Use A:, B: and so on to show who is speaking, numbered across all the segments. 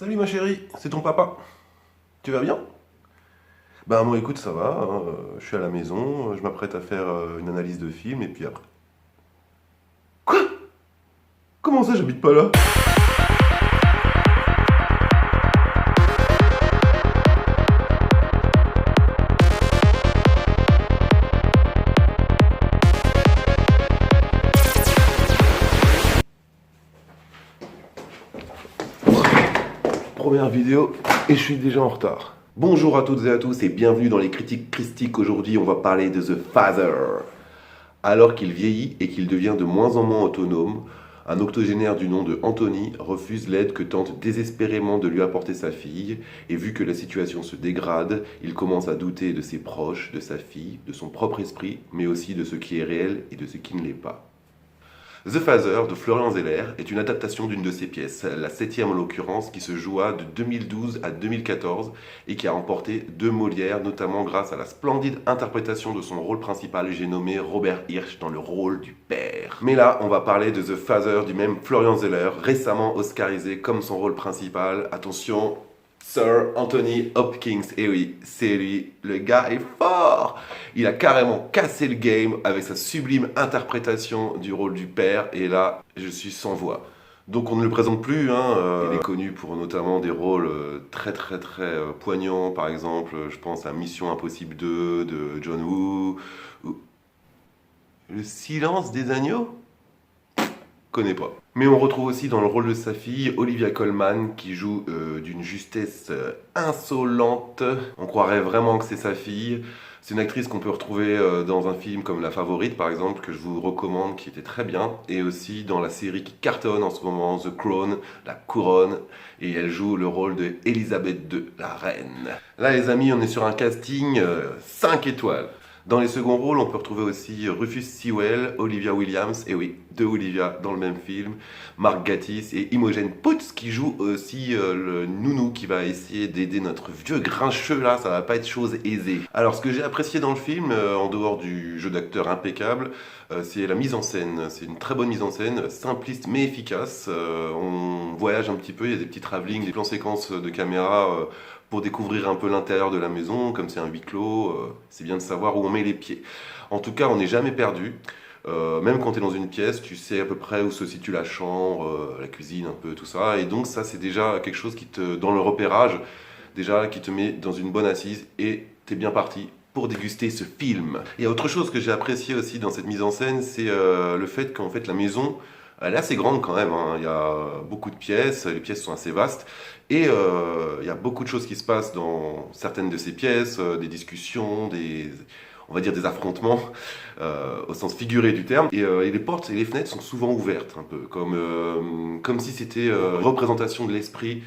A: Salut ma chérie, c'est ton papa. Tu vas bien? Bah moi écoute ça va, hein, je suis à la maison, je m'apprête à faire une analyse de film et puis après... Quoi? Comment ça j'habite pas là? Première vidéo et je suis déjà en retard. Bonjour à toutes et à tous et bienvenue dans les critiques christiques. Aujourd'hui on va parler de The Father. Alors qu'il vieillit et qu'il devient de moins en moins autonome, un octogénaire du nom de Anthony refuse l'aide que tente désespérément de lui apporter sa fille, et vu que la situation se dégrade, il commence à douter de ses proches, de sa fille, de son propre esprit, mais aussi de ce qui est réel et de ce qui ne l'est pas. The Father de Florian Zeller est une adaptation d'une de ses pièces, la septième en l'occurrence, qui se joua de 2012 à 2014 et qui a remporté 2 Molières, notamment grâce à la splendide interprétation de son rôle principal, j'ai nommé Robert Hirsch dans le rôle du père. Mais là, on va parler de The Father du même Florian Zeller, récemment oscarisé comme son rôle principal. Attention, Sir Anthony Hopkins, et oui, c'est lui, le gars est fort. Il a carrément cassé le game avec sa sublime interprétation du rôle du père, et là, je suis sans voix. Donc on ne le présente plus, hein. Il est connu pour notamment des rôles très poignants, par exemple, je pense à Mission Impossible 2 de John Woo, ou Le Silence des Agneaux? Connais pas. Mais on retrouve aussi dans le rôle de sa fille Olivia Colman qui joue d'une justesse insolente. On croirait vraiment que c'est sa fille. C'est une actrice qu'on peut retrouver dans un film comme La Favorite par exemple, que je vous recommande, qui était très bien. Et aussi dans la série qui cartonne en ce moment, The Crown, La Couronne. Et elle joue le rôle de Elisabeth II, la reine. Là les amis, on est sur un casting 5 étoiles. Dans les seconds rôles, on peut retrouver aussi Rufus Sewell, Olivia Williams, et oui, 2 Olivia dans le même film, Mark Gatiss et Imogen Poots qui joue aussi le nounou qui va essayer d'aider notre vieux grincheux là, ça va pas être chose aisée. Alors ce que j'ai apprécié dans le film, en dehors du jeu d'acteur impeccable, c'est la mise en scène. C'est une très bonne mise en scène, simpliste mais efficace. On voyage un petit peu, il y a des petits travelling, des plans séquences de caméra pour découvrir un peu l'intérieur de la maison, comme c'est un huis clos, c'est bien de savoir où on met les pieds. En tout cas, on n'est jamais perdu. Même quand tu es dans une pièce, tu sais à peu près où se situe la chambre, la cuisine, un peu tout ça. Et donc ça, c'est déjà quelque chose qui te, dans le repérage, déjà qui te met dans une bonne assise et t'es bien parti pour déguster ce film. Il y a autre chose que j'ai apprécié aussi dans cette mise en scène, c'est le fait qu'en fait la maison, elle est assez grande quand même, hein. Il y a beaucoup de pièces, les pièces sont assez vastes, et il y a beaucoup de choses qui se passent dans certaines de ces pièces, des discussions, on va dire des affrontements, au sens figuré du terme, et les portes et les fenêtres sont souvent ouvertes, un peu, comme si c'était une représentation de l'esprit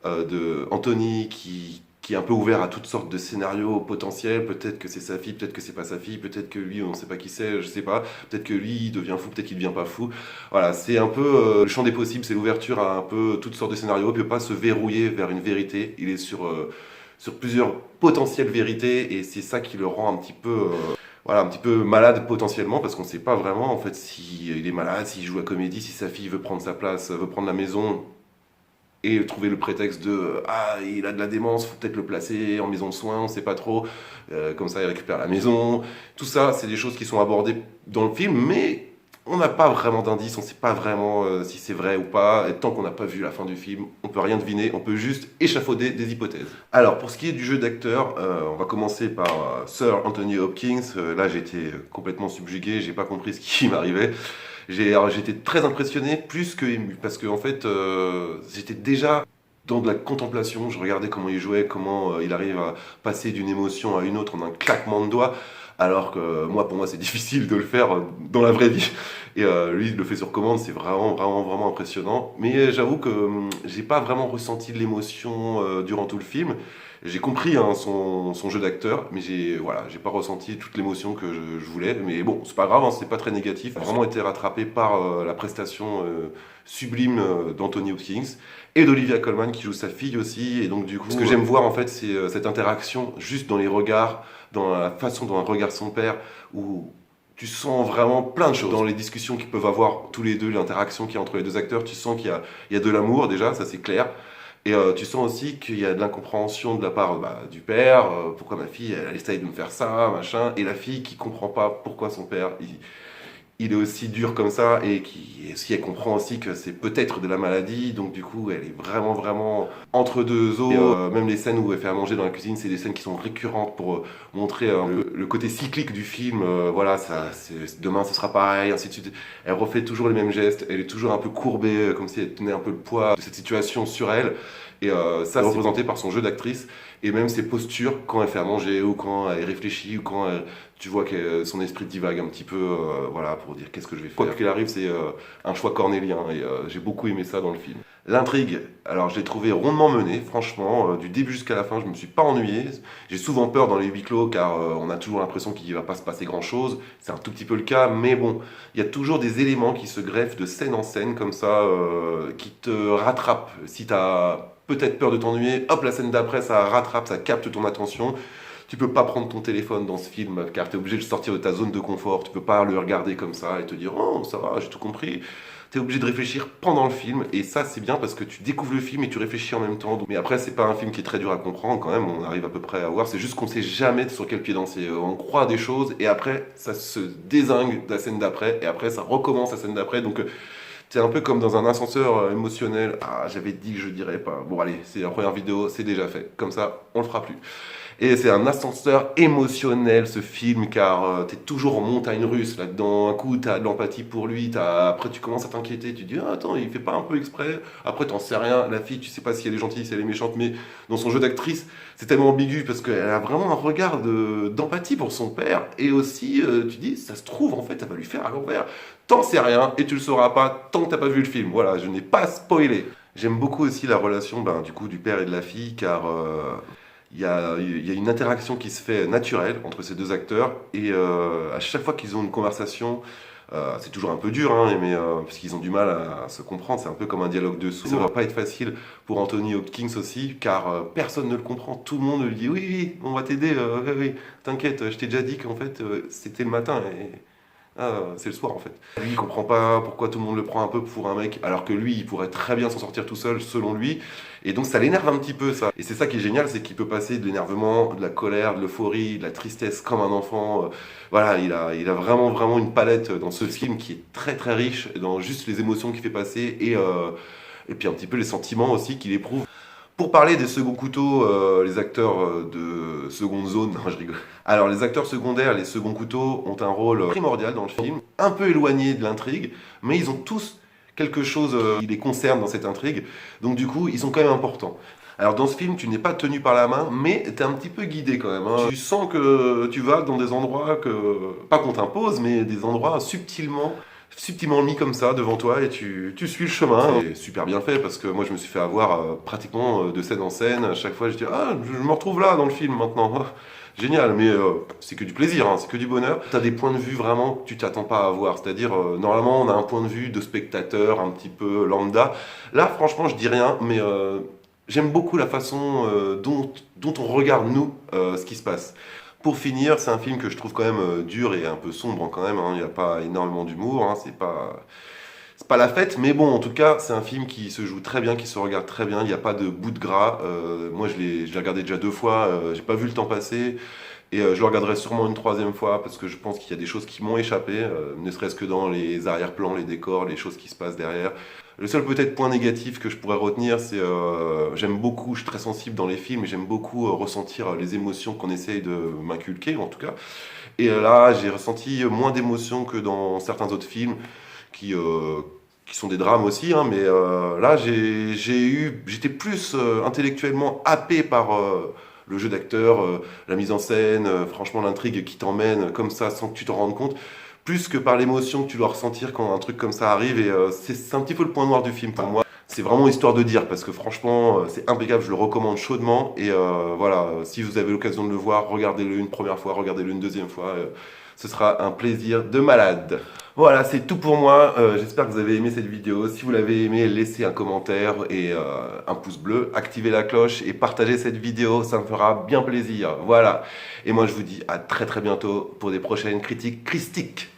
A: de Anthony qui est un peu ouvert à toutes sortes de scénarios potentiels. Peut-être que c'est sa fille, peut-être que c'est pas sa fille, peut-être que lui, on ne sait pas qui c'est, je sais pas. Peut-être que lui, il devient fou, peut-être qu'il devient pas fou. Voilà, c'est un peu le champ des possibles, c'est l'ouverture à un peu toutes sortes de scénarios. Il peut pas se verrouiller vers une vérité. Il est sur plusieurs potentielles vérités et c'est ça qui le rend un petit peu. Voilà, un petit peu malade potentiellement parce qu'on ne sait pas vraiment en fait s'il est malade, s'il joue la comédie, si sa fille veut prendre sa place, veut prendre la maison et trouver le prétexte de ah il a de la démence, faut peut-être le placer en maison de soins, on sait pas trop, comme ça il récupère la maison. Tout ça, c'est des choses qui sont abordées dans le film, mais on n'a pas vraiment d'indice, on sait pas vraiment si c'est vrai ou pas. Et tant qu'on n'a pas vu la fin du film, on peut rien deviner, on peut juste échafauder des hypothèses. Alors pour ce qui est du jeu d'acteur, on va commencer par Sir Anthony Hopkins. Là j'étais complètement subjugué, j'ai pas compris ce qui m'arrivait. J'étais très impressionné, plus que ému, parce que en fait, j'étais déjà dans de la contemplation. Je regardais comment il jouait, comment il arrive à passer d'une émotion à une autre en un claquement de doigts, alors que moi, pour moi, c'est difficile de le faire dans la vraie vie. Et lui, il le fait sur commande, c'est vraiment impressionnant. Mais j'avoue que j'ai pas vraiment ressenti de l'émotion durant tout le film. J'ai compris hein, son jeu d'acteur, mais j'ai pas ressenti toute l'émotion que je voulais. Mais bon, c'est pas grave, hein, c'est pas très négatif. J'ai vraiment été rattrapé par la prestation sublime d'Anthony Hopkins et d'Olivia Colman qui joue sa fille aussi. Et donc du coup, ce que j'aime voir en fait, c'est cette interaction juste dans les regards, dans la façon dont un regarde son père, où tu sens vraiment plein de choses. Dans les discussions qu'ils peuvent avoir tous les deux, l'interaction qu'il y a entre les deux acteurs, tu sens qu'il y a de l'amour déjà, ça c'est clair. Et tu sens aussi qu'il y a de l'incompréhension de la part du père. Pourquoi ma fille, elle essaye de me faire ça, machin. Et la fille qui comprend pas pourquoi son père, il est aussi dur comme ça. Et si elle comprend aussi que c'est peut-être de la maladie. Donc du coup, elle est vraiment, vraiment entre deux eaux. Et, même les scènes où elle fait à manger dans la cuisine, c'est des scènes qui sont récurrentes pour montrer le côté cyclique du film. Voilà, demain ce sera pareil, ainsi de suite. Elle refait toujours les mêmes gestes. Elle est toujours un peu courbée, comme si elle tenait un peu le poids de cette situation sur elle. Et ça, c'est représenté par son jeu d'actrice et même ses postures quand elle fait à manger ou quand elle réfléchit ou quand tu vois que son esprit divague un petit peu, voilà, pour dire qu'est-ce que je vais faire. Quoi qu'il arrive, c'est un choix cornélien et j'ai beaucoup aimé ça dans le film. L'intrigue, alors je l'ai trouvé rondement menée, franchement, du début jusqu'à la fin, je me suis pas ennuyé. J'ai souvent peur dans les huis clos car on a toujours l'impression qu'il va pas se passer grand chose. C'est un tout petit peu le cas, mais bon, il y a toujours des éléments qui se greffent de scène en scène comme ça, qui te rattrapent. Si tu as peut-être peur de t'ennuyer, hop, la scène d'après, ça rattrape, ça capte ton attention. Tu peux pas prendre ton téléphone dans ce film car tu es obligé de sortir de ta zone de confort. Tu peux pas le regarder comme ça et te dire oh ça va, j'ai tout compris. Tu es obligé de réfléchir pendant le film et ça c'est bien parce que tu découvres le film et tu réfléchis en même temps. Mais après c'est pas un film qui est très dur à comprendre quand même, on arrive à peu près à voir. C'est juste qu'on sait jamais sur quel pied danser. On croit à des choses et après ça se dézingue de la scène d'après et après ça recommence la scène d'après. Donc c'est un peu comme dans un ascenseur émotionnel. Ah, j'avais dit que je dirais pas. Bon, allez, c'est la première vidéo, c'est déjà fait. Comme ça, on le fera plus. Et c'est un ascenseur émotionnel, ce film, car t'es toujours en montagne russe là-dedans. Un coup, t'as de l'empathie pour lui. Après, tu commences à t'inquiéter. Tu te dis, ah, attends, il fait pas un peu exprès. Après, t'en sais rien. La fille, tu sais pas si elle est gentille, si elle est méchante. Mais dans son jeu d'actrice, c'est tellement ambigu parce qu'elle a vraiment un regard d'empathie pour son père. Et aussi, tu dis, ça se trouve, en fait, ça va lui faire à l'envers. T'en sais rien et tu le sauras pas tant que t'as pas vu le film. Voilà, je n'ai pas spoilé. J'aime beaucoup aussi la relation du coup, du père et de la fille car il y a une interaction qui se fait naturelle entre ces deux acteurs et à chaque fois qu'ils ont une conversation, c'est toujours un peu dur, hein, mais, parce qu'ils ont du mal à se comprendre, c'est un peu comme un dialogue de sourds. Ça ne va pas être facile pour Anthony Hopkins aussi, car personne ne le comprend, tout le monde lui dit oui, oui, on va t'aider, oui, oui, t'inquiète, je t'ai déjà dit qu'en fait c'était le matin et c'est le soir en fait. Lui il comprend pas pourquoi tout le monde le prend un peu pour un mec, alors que lui il pourrait très bien s'en sortir tout seul selon lui. Et donc ça l'énerve un petit peu ça. Et c'est ça qui est génial, c'est qu'il peut passer de l'énervement, de la colère, de l'euphorie, de la tristesse comme un enfant. Voilà, il a vraiment vraiment une palette dans ce film qui est très très riche dans juste les émotions qu'il fait passer et puis un petit peu les sentiments aussi qu'il éprouve. Pour parler des seconds couteaux, les acteurs de seconde zone, non je rigole. Alors les acteurs secondaires, les seconds couteaux ont un rôle primordial dans le film, un peu éloigné de l'intrigue, mais ils ont tous quelque chose qui les concerne dans cette intrigue, donc du coup ils sont quand même importants. Alors dans ce film, tu n'es pas tenu par la main, mais tu es un petit peu guidé quand même. Hein. Tu sens que tu vas dans des endroits pas qu'on t'impose, mais des endroits subtilement mis comme ça devant toi et tu suis le chemin. C'est super bien fait parce que moi je me suis fait avoir pratiquement de scène en scène. À chaque fois je dis ah je me retrouve là dans le film maintenant. Génial, mais c'est que du plaisir, hein, c'est que du bonheur. Tu as des points de vue vraiment que tu t'attends pas à avoir. C'est-à-dire, normalement, on a un point de vue de spectateur un petit peu lambda. Là, franchement, je dis rien, mais j'aime beaucoup la façon dont on regarde, nous, ce qui se passe. Pour finir, c'est un film que je trouve quand même dur et un peu sombre quand même. Hein. Il n'y a pas énormément d'humour, hein. C'est pas la fête, mais bon, en tout cas, c'est un film qui se joue très bien, qui se regarde très bien. Il n'y a pas de bout de gras. Moi, je l'ai regardé déjà 2 fois. J'ai pas vu le temps passer. Et je le regarderai sûrement une 3e fois parce que je pense qu'il y a des choses qui m'ont échappé, ne serait-ce que dans les arrière-plans, les décors, les choses qui se passent derrière. Le seul peut-être point négatif que je pourrais retenir, c'est j'aime beaucoup, je suis très sensible dans les films, et j'aime beaucoup ressentir les émotions qu'on essaye de m'inculquer en tout cas. Et là, j'ai ressenti moins d'émotions que dans certains autres films qui sont des drames aussi, hein, mais là, j'étais plus intellectuellement happé par le jeu d'acteur, la mise en scène, franchement l'intrigue qui t'emmène comme ça sans que tu t'en rendes compte, plus que par l'émotion que tu dois ressentir quand un truc comme ça arrive. Et c'est un petit peu le point noir du film pour moi. C'est vraiment histoire de dire, parce que franchement, c'est impeccable, je le recommande chaudement. Et voilà, si vous avez l'occasion de le voir, regardez-le une première fois, regardez-le une 2e fois. Ce sera un plaisir de malade. Voilà, c'est tout pour moi. J'espère que vous avez aimé cette vidéo. Si vous l'avez aimé, laissez un commentaire et un pouce bleu. Activez la cloche et partagez cette vidéo. Ça me fera bien plaisir. Voilà. Et moi, je vous dis à très très bientôt pour des prochaines critiques christiques.